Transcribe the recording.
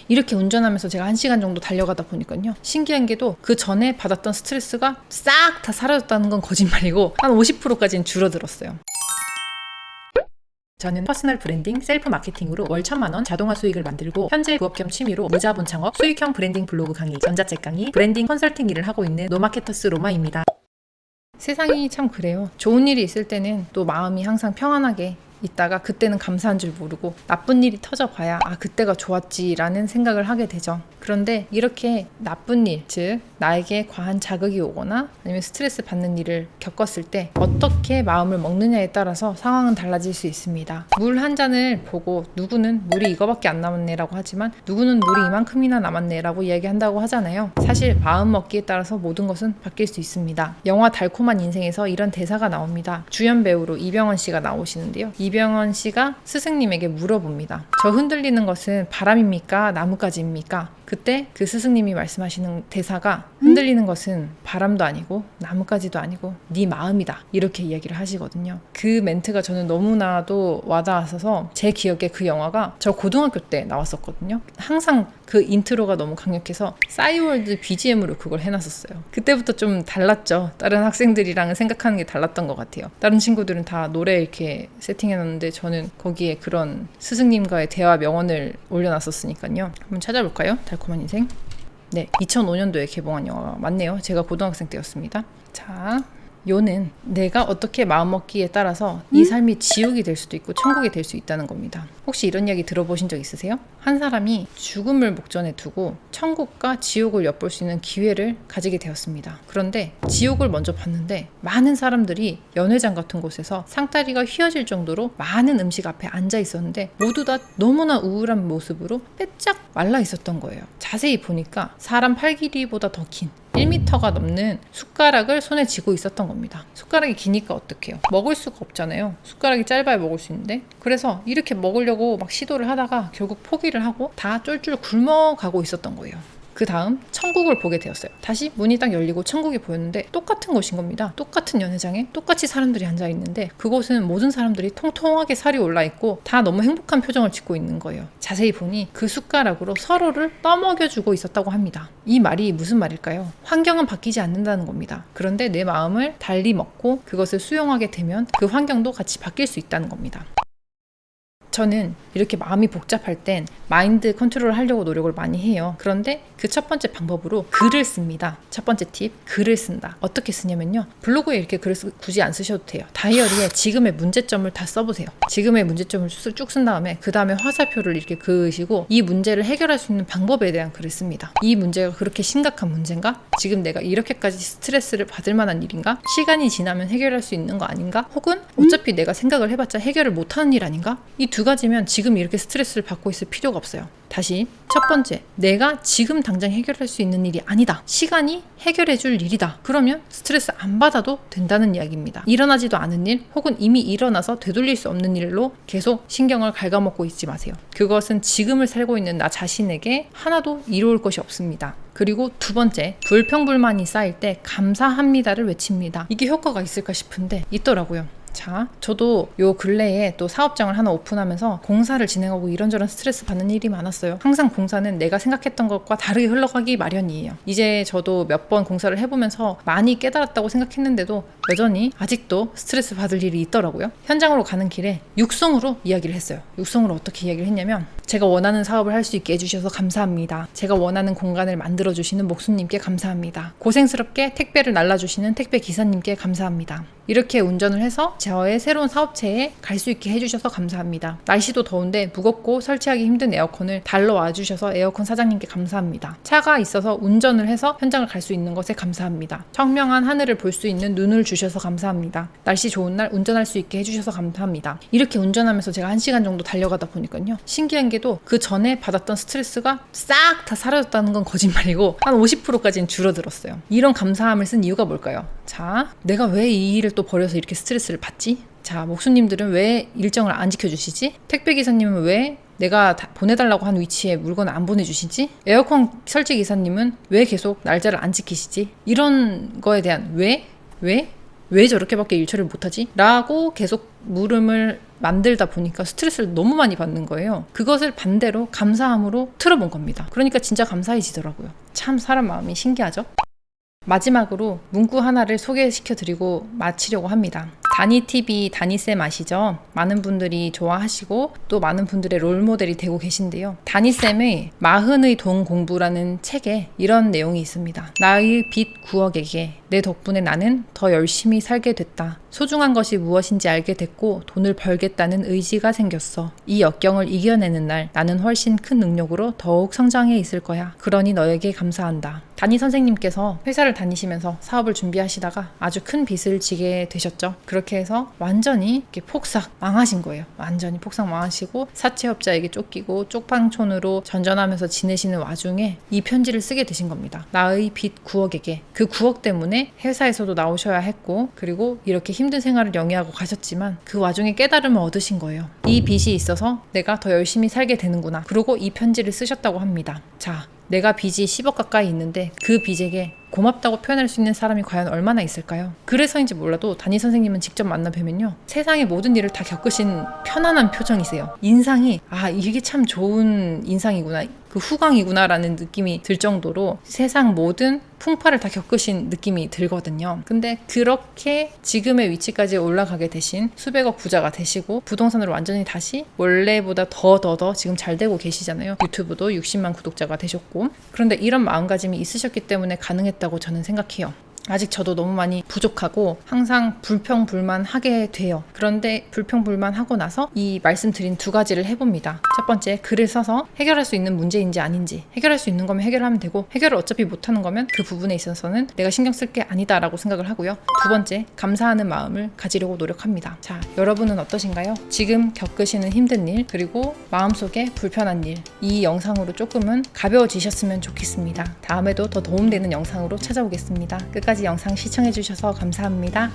이렇게 운전하면서 제가 1시간 정도 달려가다 보니까요, 신기한 게도 그 전에 받았던 스트레스가 싹 다 사라졌다는 건 거짓말이고 한 50%까지는 줄어들었어요. 저는 퍼스널 브랜딩, 셀프 마케팅으로 월 1,000만 원 자동화 수익을 만들고 현재 부업 겸 취미로 무자본 창업, 수익형 브랜딩 블로그 강의, 전자책 강의, 브랜딩 컨설팅 일을 하고 있는 노마케터스 로마입니다. 세상이 참 그래요. 좋은 일이 있을 때는 또 마음이 항상 평안하게 있다가 그때는 감사한 줄 모르고 나쁜 일이 터져봐야 그때가 좋았지라는 생각을 하게 되죠. 그런데 이렇게 나쁜 일, 즉 나에게 과한 자극이 오거나 아니면 스트레스 받는 일을 겪었을 때 어떻게 마음을 먹느냐에 따라서 상황은 달라질 수 있습니다. 물 한 잔을 보고 누구는 물이 이거밖에 안 남았네라고 하지만 누구는 물이 이만큼이나 남았네라고 이야기한다고 하잖아요. 사실 마음 먹기에 따라서 모든 것은 바뀔 수 있습니다. 영화 달콤한 인생에서 이런 대사가 나옵니다. 주연 배우로 이병헌 씨가 나오시는데요. 이병헌 씨가 스승님에게 물어봅니다. 저 흔들리는 것은 바람입니까? 나뭇가지입니까? 그때 그 스승님이 말씀하시는 대사가 흔들리는 것은 바람도 아니고 나뭇가지도 아니고 네 마음이다, 이렇게 이야기를 하시거든요. 그 멘트가 저는 너무나도 와닿아서 제 기억에 그 영화가 저 고등학교 때 나왔었거든요. 항상 그 인트로가 너무 강력해서 싸이월드 BGM으로 그걸 해놨었어요. 그때부터 좀 달랐죠. 다른 학생들이랑은 생각하는 게 달랐던 것 같아요. 다른 친구들은 다 노래 이렇게 세팅해놨는데 저는 거기에 그런 스승님과의 대화 명언을 올려놨었으니까요. 한번 찾아볼까요? 달콤한 인생. 네, 2005년도에 개봉한 영화가 맞네요. 제가 고등학생 때였습니다. 자, 요는 내가 어떻게 마음먹기에 따라서 이 삶이 지옥이 될 수도 있고 천국이 될 수 있다는 겁니다. 혹시 이런 이야기 들어보신 적 있으세요? 한 사람이 죽음을 목전에 두고 천국과 지옥을 엿볼 수 있는 기회를 가지게 되었습니다. 그런데 지옥을 먼저 봤는데 많은 사람들이 연회장 같은 곳에서 상다리가 휘어질 정도로 많은 음식 앞에 앉아 있었는데 모두 다 너무나 우울한 모습으로 빼짝 말라 있었던 거예요. 자세히 보니까 사람 팔 길이보다 더 긴 1m가 넘는 숟가락을 손에 쥐고 있었던 겁니다. 숟가락이 기니까 어떡해요? 먹을 수가 없잖아요. 숟가락이 짧아야 먹을 수 있는데. 그래서 이렇게 먹으려고 막 시도를 하다가 결국 포기를 하고 다 쫄쫄 굶어가고 있었던 거예요. 그 다음 천국을 보게 되었어요. 다시 문이 딱 열리고 천국이 보였는데 똑같은 곳인 겁니다. 똑같은 연회장에 똑같이 사람들이 앉아있는데 그곳은 모든 사람들이 통통하게 살이 올라있고 다 너무 행복한 표정을 짓고 있는 거예요. 자세히 보니 그 숟가락으로 서로를 떠먹여주고 있었다고 합니다. 이 말이 무슨 말일까요? 환경은 바뀌지 않는다는 겁니다. 그런데 내 마음을 달리 먹고 그것을 수용하게 되면 그 환경도 같이 바뀔 수 있다는 겁니다. 저는 이렇게 마음이 복잡할 땐 마인드 컨트롤을 하려고 노력을 많이 해요. 그런데 그 첫 번째 방법으로 글을 씁니다. 첫 번째 팁, 글을 쓴다. 어떻게 쓰냐면요. 블로그에 이렇게 글을 굳이 안 쓰셔도 돼요. 다이어리에 지금의 문제점을 다 써보세요. 지금의 문제점을 쭉 쓴 다음에 그 다음에 화살표를 이렇게 그으시고 이 문제를 해결할 수 있는 방법에 대한 글을 씁니다. 이 문제가 그렇게 심각한 문제인가? 지금 내가 이렇게까지 스트레스를 받을 만한 일인가? 시간이 지나면 해결할 수 있는 거 아닌가? 혹은 어차피 내가 생각을 해봤자 해결을 못하는 일 아닌가? 이 두 가지면 지금 이렇게 스트레스를 받고 있을 필요가 없어요. 다시 첫 번째, 내가 지금 당장 해결할 수 있는 일이 아니다. 시간이 해결해 줄 일이다. 그러면 스트레스 안 받아도 된다는 이야기입니다. 일어나지도 않은 일 혹은 이미 일어나서 되돌릴 수 없는 일로 계속 신경을 갉아먹고 있지 마세요. 그것은 지금을 살고 있는 나 자신에게 하나도 이로울 것이 없습니다. 그리고 두 번째, 불평불만이 쌓일 때 감사합니다를 외칩니다. 이게 효과가 있을까 싶은데 있더라고요. 자, 저도 요 근래에 또 사업장을 하나 오픈하면서 공사를 진행하고 이런저런 스트레스 받는 일이 많았어요. 항상 공사는 내가 생각했던 것과 다르게 흘러가기 마련이에요. 이제 저도 몇 번 공사를 해보면서 많이 깨달았다고 생각했는데도 여전히 아직도 스트레스 받을 일이 있더라고요. 현장으로 가는 길에 육성으로 이야기를 했어요. 육성으로 어떻게 이야기를 했냐면, 제가 원하는 사업을 할 수 있게 해주셔서 감사합니다. 제가 원하는 공간을 만들어주시는 목수님께 감사합니다. 고생스럽게 택배를 날라주시는 택배 기사님께 감사합니다. 이렇게 운전을 해서 저의 새로운 사업체에 갈 수 있게 해주셔서 감사합니다. 날씨도 더운데 무겁고 설치하기 힘든 에어컨을 달러 와주셔서 에어컨 사장님께 감사합니다. 차가 있어서 운전을 해서 현장을 갈 수 있는 것에 감사합니다. 청명한 하늘을 볼 수 있는 눈을 주셔서 감사합니다. 날씨 좋은 날 운전할 수 있게 해주셔서 감사합니다. 이렇게 운전하면서 제가 1시간 정도 달려가다 보니까요, 신기한 게도 그 전에 받았던 스트레스가 싹 다 사라졌다는 건 거짓말이고 한 50%까지는 줄어들었어요. 이런 감사함을 쓴 이유가 뭘까요? 자, 내가 왜 이 일을 또 버려서 이렇게 스트레스를 받지? 자, 목수님들은 왜 일정을 안 지켜주시지? 택배기사님은 왜 내가 보내달라고 한 위치에 물건을 안 보내주시지? 에어컨 설치 기사님은 왜 계속 날짜를 안 지키시지? 이런 거에 대한 왜 저렇게밖에 일 처리를 못하지? 라고 계속 물음을 만들다 보니까 스트레스를 너무 많이 받는 거예요. 그것을 반대로 감사함으로 틀어본 겁니다. 그러니까 진짜 감사해지더라고요. 참 사람 마음이 신기하죠? 마지막으로 문구 하나를 소개시켜드리고 마치려고 합니다. 다니TV 다니쌤 아시죠? 많은 분들이 좋아하시고 또 많은 분들의 롤모델이 되고 계신데요. 다니쌤의 마흔의 돈 공부라는 책에 이런 내용이 있습니다. 나의 빚 9억에게 내 덕분에 나는 더 열심히 살게 됐다. 소중한 것이 무엇인지 알게 됐고 돈을 벌겠다는 의지가 생겼어. 이 역경을 이겨내는 날 나는 훨씬 큰 능력으로 더욱 성장해 있을 거야. 그러니 너에게 감사한다. 담임 선생님께서 회사를 다니시면서 사업을 준비하시다가 아주 큰 빚을 지게 되셨죠. 그렇게 해서 완전히 이렇게 폭삭 망하신 거예요. 완전히 폭삭 망하시고 사채업자에게 쫓기고 쪽방촌으로 전전하면서 지내시는 와중에 이 편지를 쓰게 되신 겁니다. 나의 빚 9억에게. 그 9억 때문에 회사에서도 나오셔야 했고 그리고 이렇게 힘든 생활을 영위하고 가셨지만 그 와중에 깨달음을 얻으신 거예요. 이 빚이 있어서 내가 더 열심히 살게 되는구나. 그리고 이 편지를 쓰셨다고 합니다. 자, 내가 빚이 10억 가까이 있는데 그 빚에게 고맙다고 표현할 수 있는 사람이 과연 얼마나 있을까요? 그래서인지 몰라도 담임 선생님은 직접 만나 뵈면요, 세상의 모든 일을 다 겪으신 편안한 표정이세요. 인상이 이게 참 좋은 인상이구나, 그 후광이구나 라는 느낌이 들 정도로 세상 모든 풍파를 다 겪으신 느낌이 들거든요. 근데 그렇게 지금의 위치까지 올라가게 되신 수백억 부자가 되시고 부동산으로 완전히 다시 원래보다 더 지금 잘 되고 계시잖아요. 유튜브도 60만 구독자가 되셨고. 그런데 이런 마음가짐이 있으셨기 때문에 가능했다고 저는 생각해요. 아직 저도 너무 많이 부족하고 항상 불평불만하게 돼요. 그런데 불평불만하고 나서 이 말씀드린 두 가지를 해봅니다. 첫 번째, 글을 써서 해결할 수 있는 문제인지 아닌지, 해결할 수 있는 거면 해결하면 되고 해결을 어차피 못하는 거면 그 부분에 있어서는 내가 신경 쓸 게 아니다 라고 생각을 하고요. 두 번째, 감사하는 마음을 가지려고 노력합니다. 자, 여러분은 어떠신가요? 지금 겪으시는 힘든 일, 그리고 마음속에 불편한 일, 이 영상으로 조금은 가벼워지셨으면 좋겠습니다. 다음에도 더 도움되는 영상으로 찾아오겠습니다. 끝까지 영상 시청해주셔서 감사합니다.